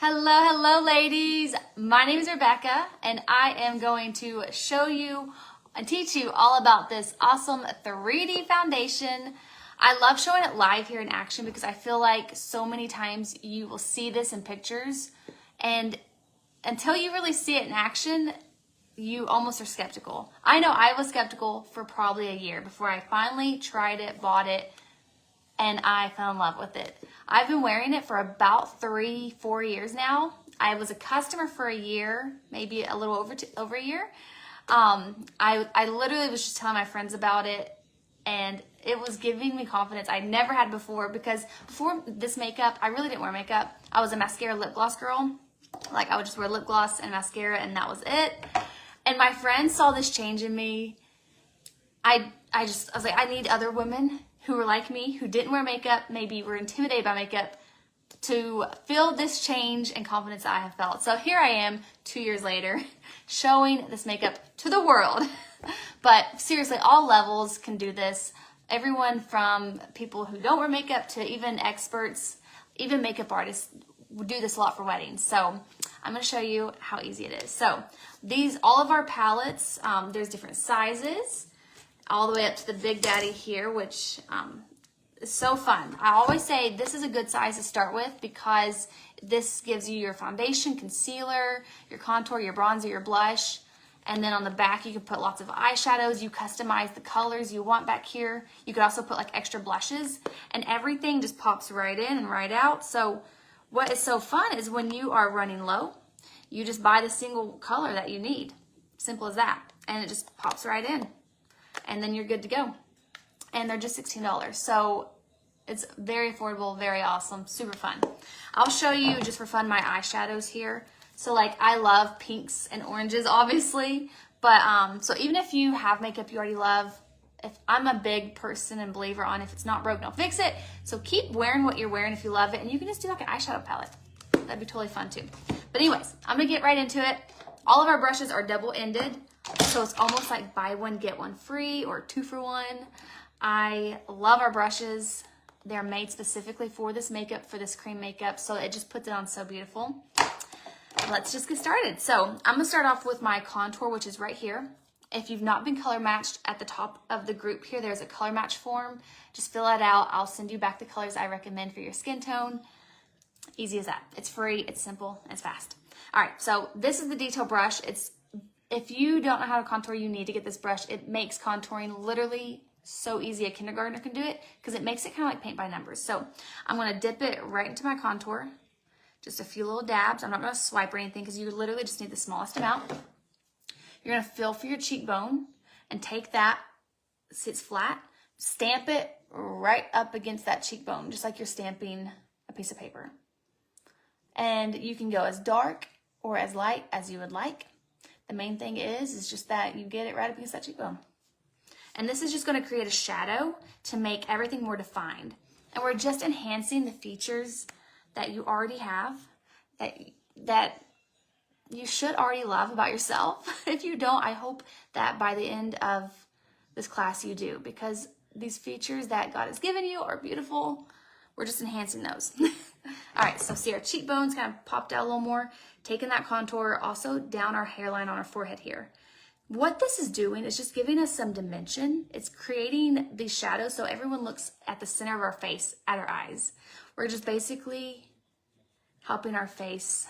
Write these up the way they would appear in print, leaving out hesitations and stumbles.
Hello ladies. My name is Rebecca and I am going to show you and teach you all about this awesome 3D foundation. I love showing it live here in action because I feel like so many times you will see this in pictures and until you really see it in action, you almost are skeptical. I know I was skeptical for probably a year before I finally tried it, bought it, and I fell in love with it. I've been wearing it for about 3-4 years now. I was a customer for a year, maybe a little over a year. I literally was just telling my friends about it, and it was giving me confidence I never had before, because before this makeup, I really didn't wear makeup. I was a mascara lip gloss girl. Like, I would just wear lip gloss and mascara, and that was it. And my friends saw this change in me. I was like, I need other women who were like me, who didn't wear makeup, maybe were intimidated by makeup, to feel this change and confidence that I have felt. So here I am 2 years later showing this makeup to the world. But seriously, all levels can do this. Everyone from people who don't wear makeup to even experts, even makeup artists do this a lot for weddings. So I'm going to show you how easy it is. So all of our palettes, there's different sizes, all the way up to the Big Daddy here, which is so fun. I always say this is a good size to start with because this gives you your foundation, concealer, your contour, your bronzer, your blush, and then on the back you can put lots of eyeshadows. You customize the colors you want back here. You could also put like extra blushes, and everything just pops right in and right out. So what is so fun is when you are running low, you just buy the single color that you need. Simple as that. And it just pops right in. And then you're good to go. And they're just $16. So it's very affordable, very awesome, super fun. I'll show you just for fun my eyeshadows here. So like, I love pinks and oranges, obviously. But so even if you have makeup you already love, I'm a big person and believer on if it's not broke, don't fix it. So keep wearing what you're wearing if you love it. And you can just do like an eyeshadow palette. That'd be totally fun too. But anyways, I'm gonna get right into it. All of our brushes are double-ended. So it's almost like buy one, get one free, or 2 for 1. I love our brushes. They're made specifically for this makeup, for this cream makeup. So it just puts it on so beautiful. Let's just get started. So I'm gonna start off with my contour, which is right here. If you've not been color matched, at the top of the group here, there's a color match form. Just fill it out. I'll send you back the colors I recommend for your skin tone. Easy as that. It's free, it's simple, it's fast. All right, so this is the detail brush. If you don't know how to contour, you need to get this brush. It makes contouring literally so easy. A kindergartner can do it because it makes it kind of like paint by numbers. So I'm going to dip it right into my contour. Just a few little dabs. I'm not going to swipe or anything because you literally just need the smallest amount. You're going to feel for your cheekbone and take that, sits flat, stamp it right up against that cheekbone, just like you're stamping a piece of paper. And you can go as dark or as light as you would like. The main thing is just that you get it right up against that cheekbone. And this is just going to create a shadow to make everything more defined. And we're just enhancing the features that you already have, that you should already love about yourself. If you don't, I hope that by the end of this class you do, because these features that God has given you are beautiful. We're just enhancing those. All right, so see our cheekbones kind of popped out a little more. Taking that contour also down our hairline on our forehead here. What this is doing is just giving us some dimension. It's creating these shadows so everyone looks at the center of our face, at our eyes. We're just basically helping our face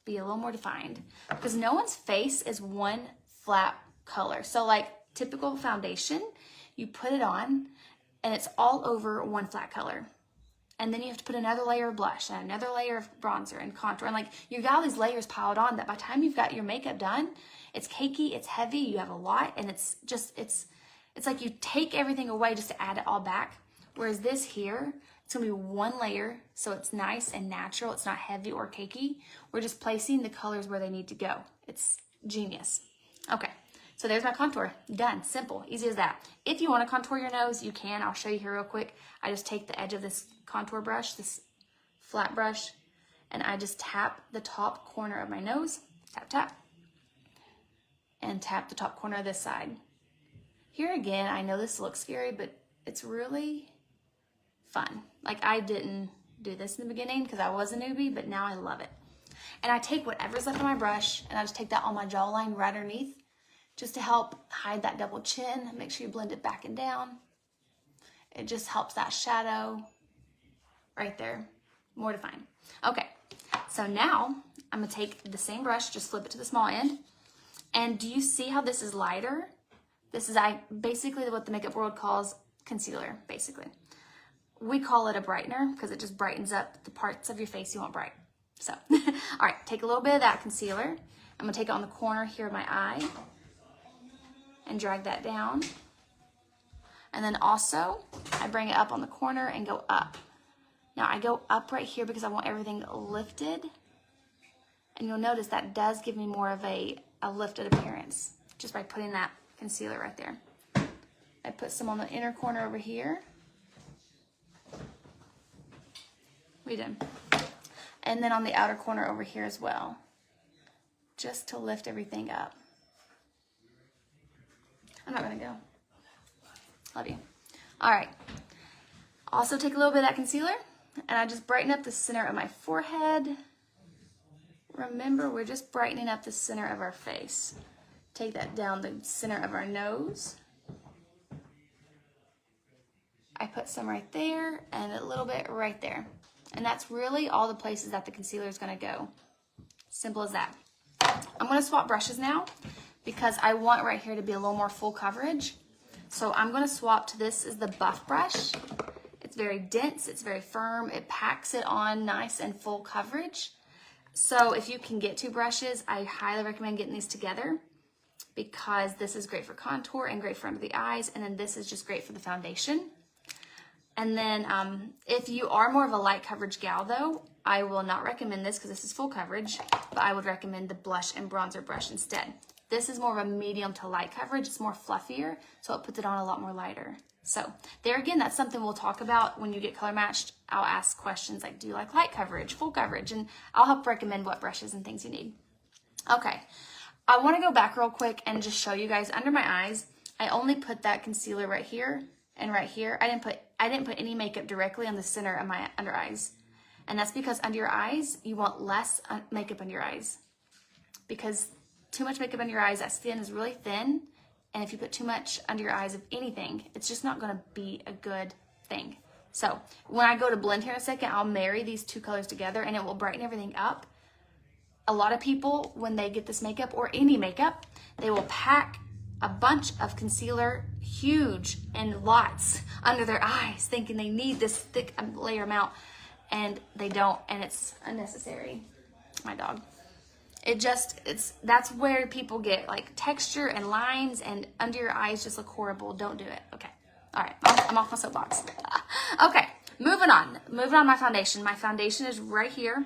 be a little more defined, because no one's face is one flat color. So like typical foundation, you put it on and it's all over one flat color. And then you have to put another layer of blush and another layer of bronzer and contour. And like, you got all these layers piled on that by the time you've got your makeup done, it's cakey, it's heavy, you have a lot, and it's like you take everything away just to add it all back. Whereas this here, it's gonna be one layer, so it's nice and natural. It's not heavy or cakey. We're just placing the colors where they need to go. It's genius. Okay. So there's my contour, done, simple, easy as that. If you want to contour your nose, you can. I'll show you here real quick. I just take the edge of this contour brush, this flat brush, and I just tap the top corner of my nose, tap, tap, and tap the top corner of this side. Here again, I know this looks scary, but it's really fun. Like, I didn't do this in the beginning because I was a newbie, but now I love it. And I take whatever's left on my brush and I just take that on my jawline right underneath just to help hide that double chin. Make sure you blend it back and down. It just helps that shadow right there more define. Okay, so now I'm gonna take the same brush, just flip it to the small end. And do you see how this is lighter? This is basically what the makeup world calls concealer, basically. We call it a brightener because it just brightens up the parts of your face you want bright. So, all right, take a little bit of that concealer. I'm gonna take it on the corner here of my eye and drag that down. And then also, I bring it up on the corner and go up. Now I go up right here because I want everything lifted. And you'll notice that does give me more of a lifted appearance just by putting that concealer right there. I put some on the inner corner over here. We did. And then on the outer corner over here as well, just to lift everything up. I'm not gonna go. Love you. All right. Also take a little bit of that concealer and I just brighten up the center of my forehead. Remember, we're just brightening up the center of our face. Take that down the center of our nose. I put some right there and a little bit right there. And that's really all the places that the concealer is gonna go. Simple as that. I'm gonna swap brushes now because I want right here to be a little more full coverage. So I'm gonna swap to this is the Buff brush. It's very dense, it's very firm. It packs it on nice and full coverage. So if you can get two brushes, I highly recommend getting these together because this is great for contour and great for under the eyes. And then this is just great for the foundation. And then if you are more of a light coverage gal though, I will not recommend this because this is full coverage, but I would recommend the blush and bronzer brush instead. This is more of a medium to light coverage. It's more fluffier, so it puts it on a lot more lighter. So there again, that's something we'll talk about when you get color matched. I'll ask questions like, do you like light coverage, full coverage? And I'll help recommend what brushes and things you need. Okay, I wanna go back real quick and just show you guys under my eyes, I only put that concealer right here and right here. I didn't put any makeup directly on the center of my under eyes. And that's because under your eyes, you want less makeup under your eyes. Because too much makeup under your eyes, that skin is really thin. And if you put too much under your eyes of anything, it's just not gonna be a good thing. So when I go to blend here in a second, I'll marry these two colors together and it will brighten everything up. A lot of people, when they get this makeup or any makeup, they will pack a bunch of concealer, huge and lots under their eyes, thinking they need this thick layer amount, and they don't, and it's unnecessary. My dog. That's where people get like texture and lines, and under your eyes just look horrible. Don't do it. Okay. All right. I'm off my soapbox. Okay. Moving on my foundation. My foundation is right here.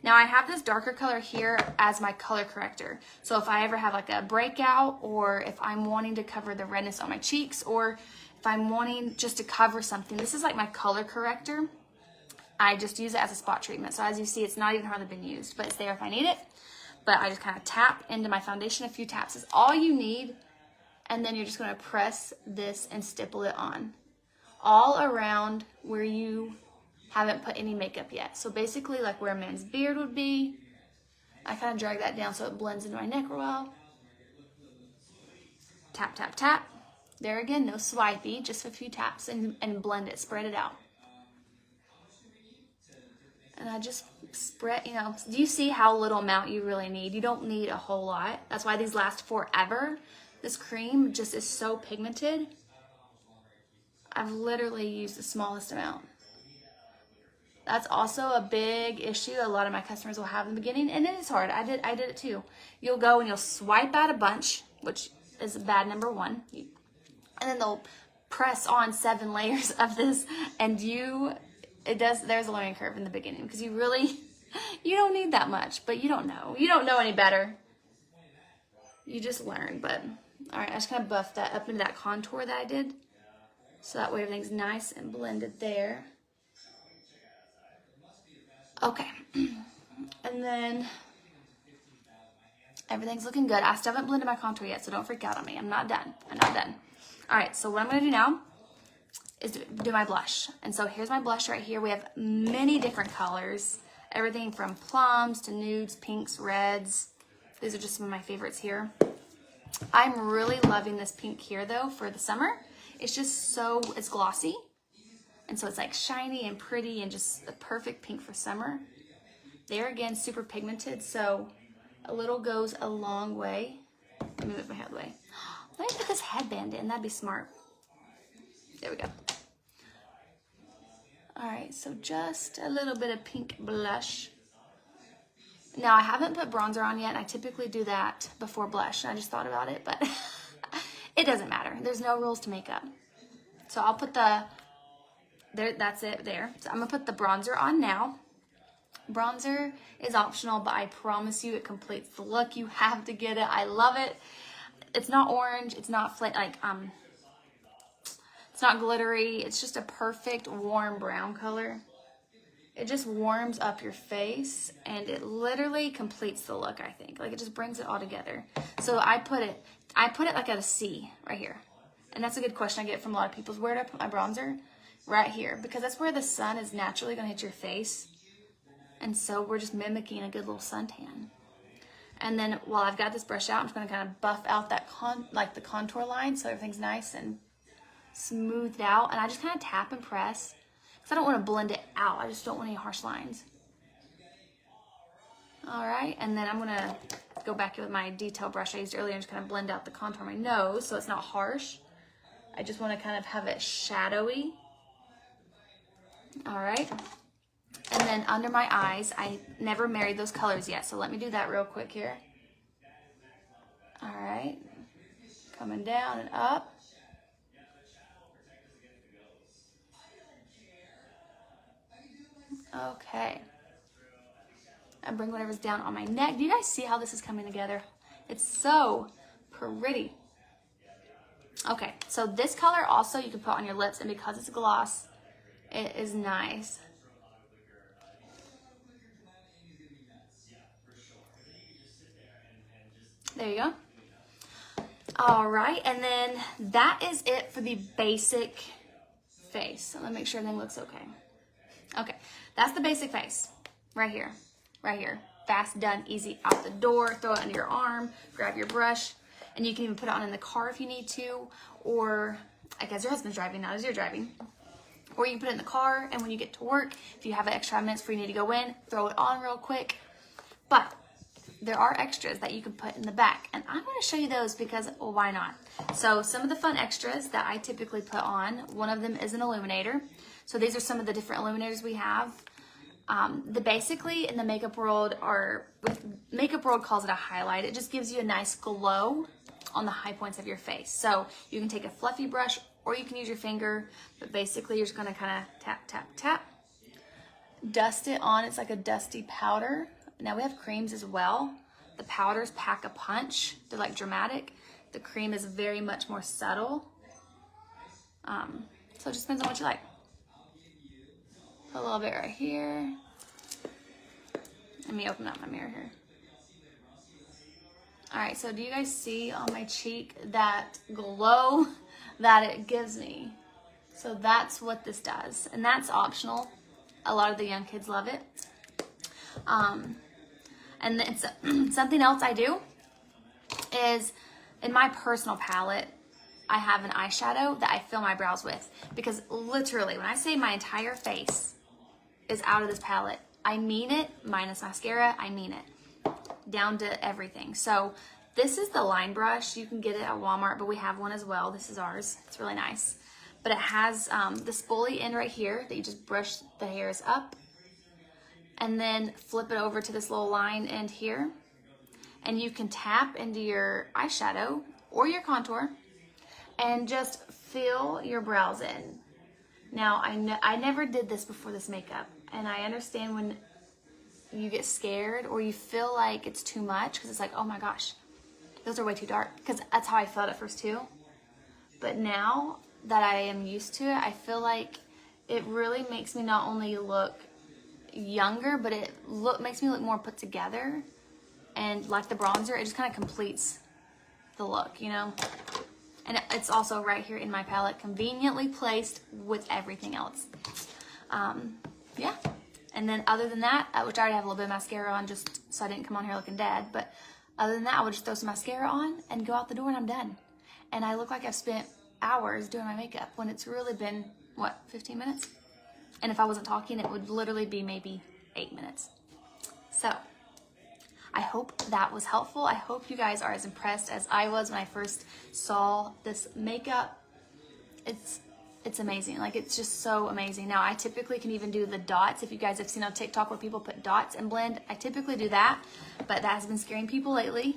Now I have this darker color here as my color corrector. So if I ever have like a breakout, or if I'm wanting to cover the redness on my cheeks, or if I'm wanting just to cover something, this is like my color corrector. I just use it as a spot treatment. So as you see, it's not even hardly been used, but it's there if I need it. But I just kind of tap into my foundation. A few taps is all you need. And then you're just going to press this and stipple it on all around where you haven't put any makeup yet. So basically like where a man's beard would be. I kind of drag that down so it blends into my neck real well. Tap, tap, tap. There again, no swipey, just a few taps and blend it, spread it out. And I just spread, do you see how little amount you really need? You don't need a whole lot. That's why these last forever. This cream just is so pigmented. I've literally used the smallest amount. That's also a big issue a lot of my customers will have in the beginning, and it is hard. I did it too. You'll go and you'll swipe out a bunch, which is bad number one. And then they'll press on 7 layers of this, and there's a learning curve in the beginning because you don't need that much, but you don't know. You don't know any better. You just learn, but all right, I just kind of buff that up into that contour that I did. So that way everything's nice and blended there. Okay, and then everything's looking good. I still haven't blended my contour yet, so don't freak out on me. I'm not done. All right, so what I'm gonna do now is do my blush. And so here's my blush right here. We have many different colors. everything from plums to nudes, pinks, reds. These are just some of my favorites here. I'm really loving this pink here though for the summer. It's just so, it's glossy. And so it's like shiny and pretty and just the perfect pink for summer. There again, super pigmented, so a little goes a long way. Let me move my head away. Let me put this headband in, that'd be smart. There we go. All right, so just a little bit of pink blush. Now I haven't put bronzer on yet. I typically do that before blush. I just thought about it, but it doesn't matter. There's no rules to makeup. So I'll put there, that's it there. So I'm gonna put the bronzer on now. Bronzer is optional, but I promise you it completes the look. You have to get it. I love it. It's not orange. It's not it's not glittery. It's just a perfect warm brown color. It just warms up your face and it literally completes the look, I think. Like it just brings it all together. So I put it like at a C right here. And that's a good question I get from a lot of people is where do I put my bronzer? Right here, because that's where the sun is naturally gonna hit your face. And so we're just mimicking a good little suntan. And then while I've got this brush out, I'm just gonna kind of buff out that the contour line so everything's nice and smoothed out. And I just kind of tap and press because I don't want to blend it out. I just don't want any harsh lines. All right, and then I'm gonna go back with my detail brush I used earlier and just kind of blend out the contour of my nose so it's not harsh. I just want to kind of have it shadowy. All right. And then under my eyes, I never married those colors yet, so let me do that real quick here. All right, coming down and up. Okay. I bring whatever's down on my neck. Do you guys see how this is coming together? It's so pretty. Okay, so this color also you can put on your lips, and because it's gloss, it is nice. There you go. All right, and then that is it for the basic face. So let me make sure everything looks okay. Okay, that's the basic face right here, right here. Fast, done, easy, out the door. Throw it under your arm, grab your brush, and you can even put it on in the car if you need to, or I guess your husband's driving, not as you're driving. Or you can put it in the car, and when you get to work, if you have an extra minutes before you need to go in, throw it on real quick. But there are extras that you can put in the back, and I'm going to show you those because, well, why not? So some of the fun extras that I typically put on, one of them is an illuminator. So these are some of the different illuminators we have. Basically in the makeup world makeup world calls it a highlight. It just gives you a nice glow on the high points of your face. So you can take a fluffy brush or you can use your finger, but basically you're just going to kind of tap, tap, tap. Dust it on. It's like a dusty powder. Now we have creams as well. The powders pack a punch. They're like dramatic. The cream is very much more subtle. So it just depends on what you like. Put a little bit right here. Let me open up my mirror here. All right, so do you guys see on my cheek that glow that it gives me? So that's what this does, and that's optional. A lot of the young kids love it. And it's something else I do is in my personal palette, I have an eyeshadow that I fill my brows with, because literally when I say my entire face is out of this palette, I mean it, minus mascara, I mean it, down to everything. So this is the line brush. You can get it at Walmart, but we have one as well. This is ours. It's really nice. But it has the spoolie end right here that you just brush the hairs up and then flip it over to this little line end here. And you can tap into your eyeshadow or your contour and just fill your brows in. Now, I never did this before this makeup, and I understand when you get scared or you feel like it's too much, because it's like, oh my gosh, those are way too dark, because that's how I felt at first too. But now that I am used to it, I feel like it really makes me not only look younger, but it makes me look more put together. And like the bronzer, it just kind of completes the look, you know? And it's also right here in my palette, conveniently placed with everything else. Yeah, And then other than that, which I already have a little bit of mascara on just so I didn't come on here looking dead, but other than that, I would just throw some mascara on and go out the door and I'm done. And I look like I've spent hours doing my makeup when it's really been, what, 15 minutes? And if I wasn't talking, it would literally be maybe 8 minutes. So I hope that was helpful. I hope you guys are as impressed as I was when I first saw this makeup. It's amazing. Like, it's just so amazing. Now, I typically can even do the dots. If you guys have seen on TikTok where people put dots and blend, I typically do that, but that has been scaring people lately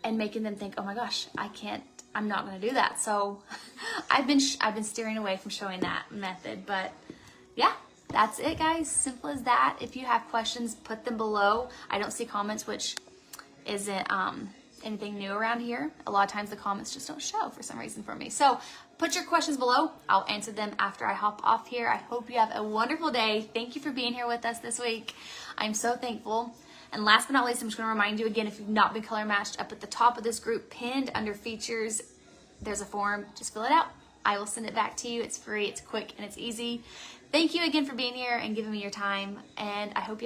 and making them think, oh my gosh, I'm not going to do that. So I've been steering away from showing that method, but yeah, that's it, guys. Simple as that. If you have questions, put them below. I don't see comments, which isn't anything new around here. A lot of times the comments just don't show for some reason for me. So put your questions below. I'll answer them after I hop off here. I hope you have a wonderful day. Thank you for being here with us this week. I'm so thankful. And last but not least, I'm just going to remind you again, if you've not been color matched, up at the top of this group, pinned under features, there's a form. Just fill it out. I will send it back to you. It's free, it's quick, and it's easy. Thank you again for being here and giving me your time. And I hope you